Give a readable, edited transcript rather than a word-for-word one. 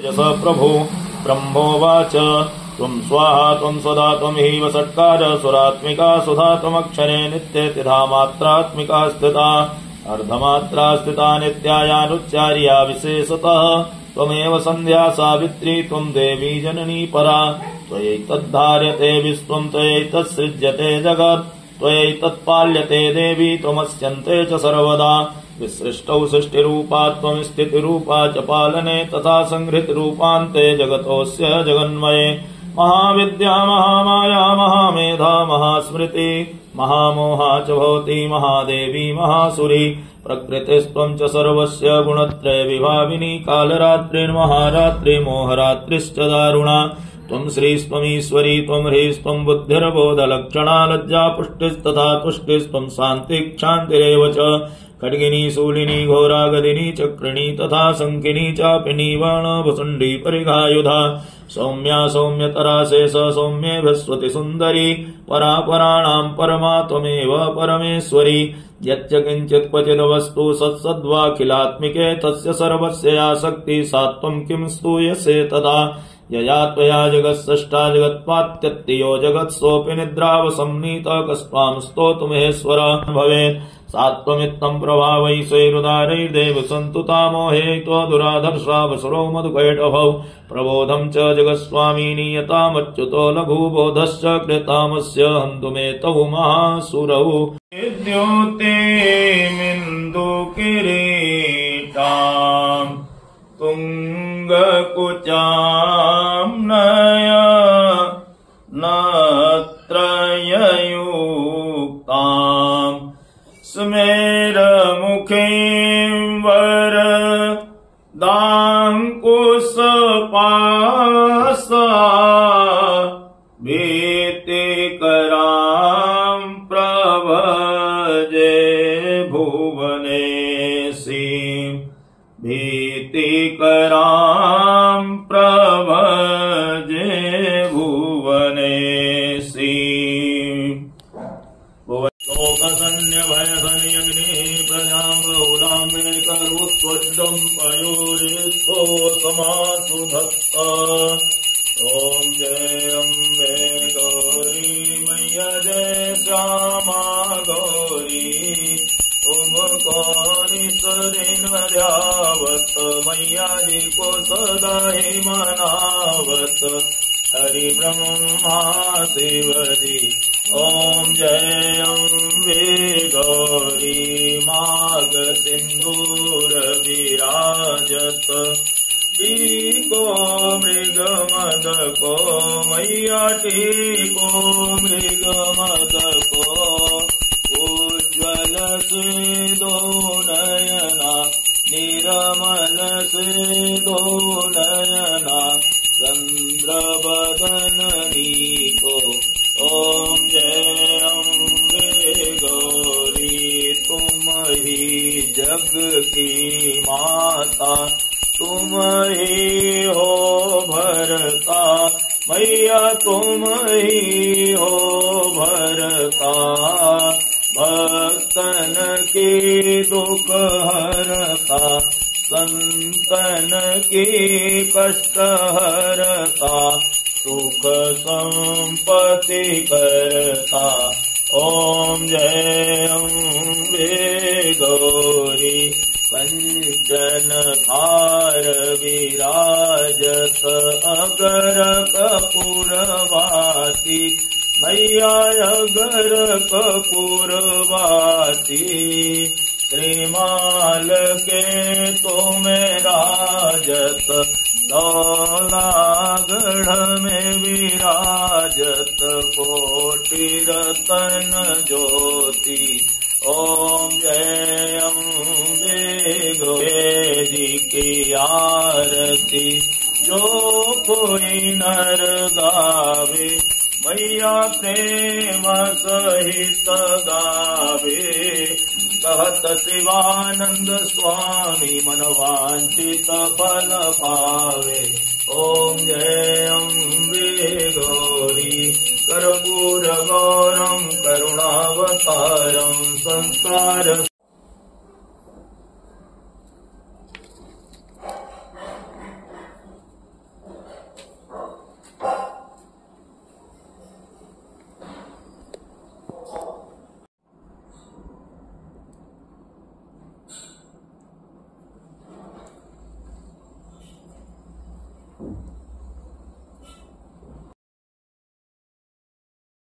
जस प्रभु ब्रह्मोवाच त्वं स्वाहा त्वं स्वधा त्वं हि वषट्कार सुरात्मिका सुधा त्वमक्षरे नित्येति धामात्रात्मिका स्थिता अर्धमात्रा स्थिता नित्यायानुच्चार्या विशेषतः त्वमेव सन्ध्या सावित्री त्वं देवी जननी परा त्वयैतद्धार्यते विश्वं त्वयैतत्सृज्यते जगत् त्वयैतत्पाल्यते देवी त्वमस्यन्ते च सर्वदा विसृष्टौ सृष्टिरूपा त्वं स्थितिरूपा च पालने तथा संहृतरूपान्ते जगतोऽस्य जगन्मये महाविद्या महामाया महामेधा महास्मृति महामोहा च भवति महादेवी महासुरी प्रकृतिस्त्वं च सर्वस्य गुणत्रय विभाविनी कालरात्रिर्महारात्रिर्मोहरात्रिश्च दारुणा त्वं श्रीस्त्वमीश्वरी त्वं ह्रीस्त्वं बुद्धिर्बोधलक्षणा लज्जा पुष्टिस्तथा तुष्टिस्त्वं शान्तिक्षान्तिरेव च खड्गिनी शूलिनी घोरा गदिनी चक्रिणी तथा शङ्खिनी चापिनी बाणभुसुण्डी परिघायुधा सौम्या सौम्यतरा शेष सौम्ये भस्वति सुन्दरी परापराणां परमा त्वमेव परमेश्वरी यच्च किञ्चित् क्वचिदवस्तु सत्सद्वाखिलात्मिके तस्य सर्वस्य या शक्तिः सा त्वं किं स्तूयसे तदा यया त्वया जगत्सृष्टा जगत्पात्यत्तियो जगत्सोऽपि निद्रावसंनीतः कस्त्वां स्तोतुमहेश्वर भवेत् सा त्वमित्थं प्रभावैश्वैरुदारैर्देव सन्तुता मोहेत्वा दुराधर्षावसुरौ मधुकैटभौ प्रबोधं च जगत्स्वामी नीयतामच्युतो लघुबोधश्च कृतामस्य हन्तुमेतौ महासुरौ द्योतिमिन्दुकिरीटाम् तुङ्गकुचां नया नत्रययुक्ताम् स्मेरमुखीं वरदाङ्कुशपासा भीतिकरां प्रभजे भुवनेशीं भीतिकरां प्रभजे भुवनेशीम् लोकसन्न्यभयसंयग्ने प्रजां बहुलां मे करुत्वड्डं पयोरिस्थो समासु भक्त ॐ जय अम्बे गौरी मैया जय श्यामा गौरी तुम कौनि सदिन ध्यावत मैया जी को सदा ही मनावत हरि ब्रह्मा शिवजी ॐ जय अम्बे गौरी माग सिन्दूर विराजत टीको मृगमदको मैया टीको मृगमदको उज्ज्वल से दो नयना निरमल से दो नयना चन्द्रवदननी को ॐ जय अम्बे गौरी तुम ही जग की माता तुम ही हो भरता मैया तुम ही हो भरता भक्तन की दुख हरता संतन की कष्ट हरता सुख संपत्ति करता ॐ जय अम्बे गौरी कंचन थार विराजत अगर कपूरवासी मैया अगर कपूरवासी त्रिमाल के तुम्हें राजत दौलागढ़ में विराजत कोटि रतन ज्योति ॐ जय अम्बे गौरी जी की आरती जो कोई नर गावे मैया प्रेम सहित गावे कहत शिवानंद स्वामी मनवांचित फल पावे ॐ जय अम्बे गौरी कर्पूर गौरम करुणावतारम संसार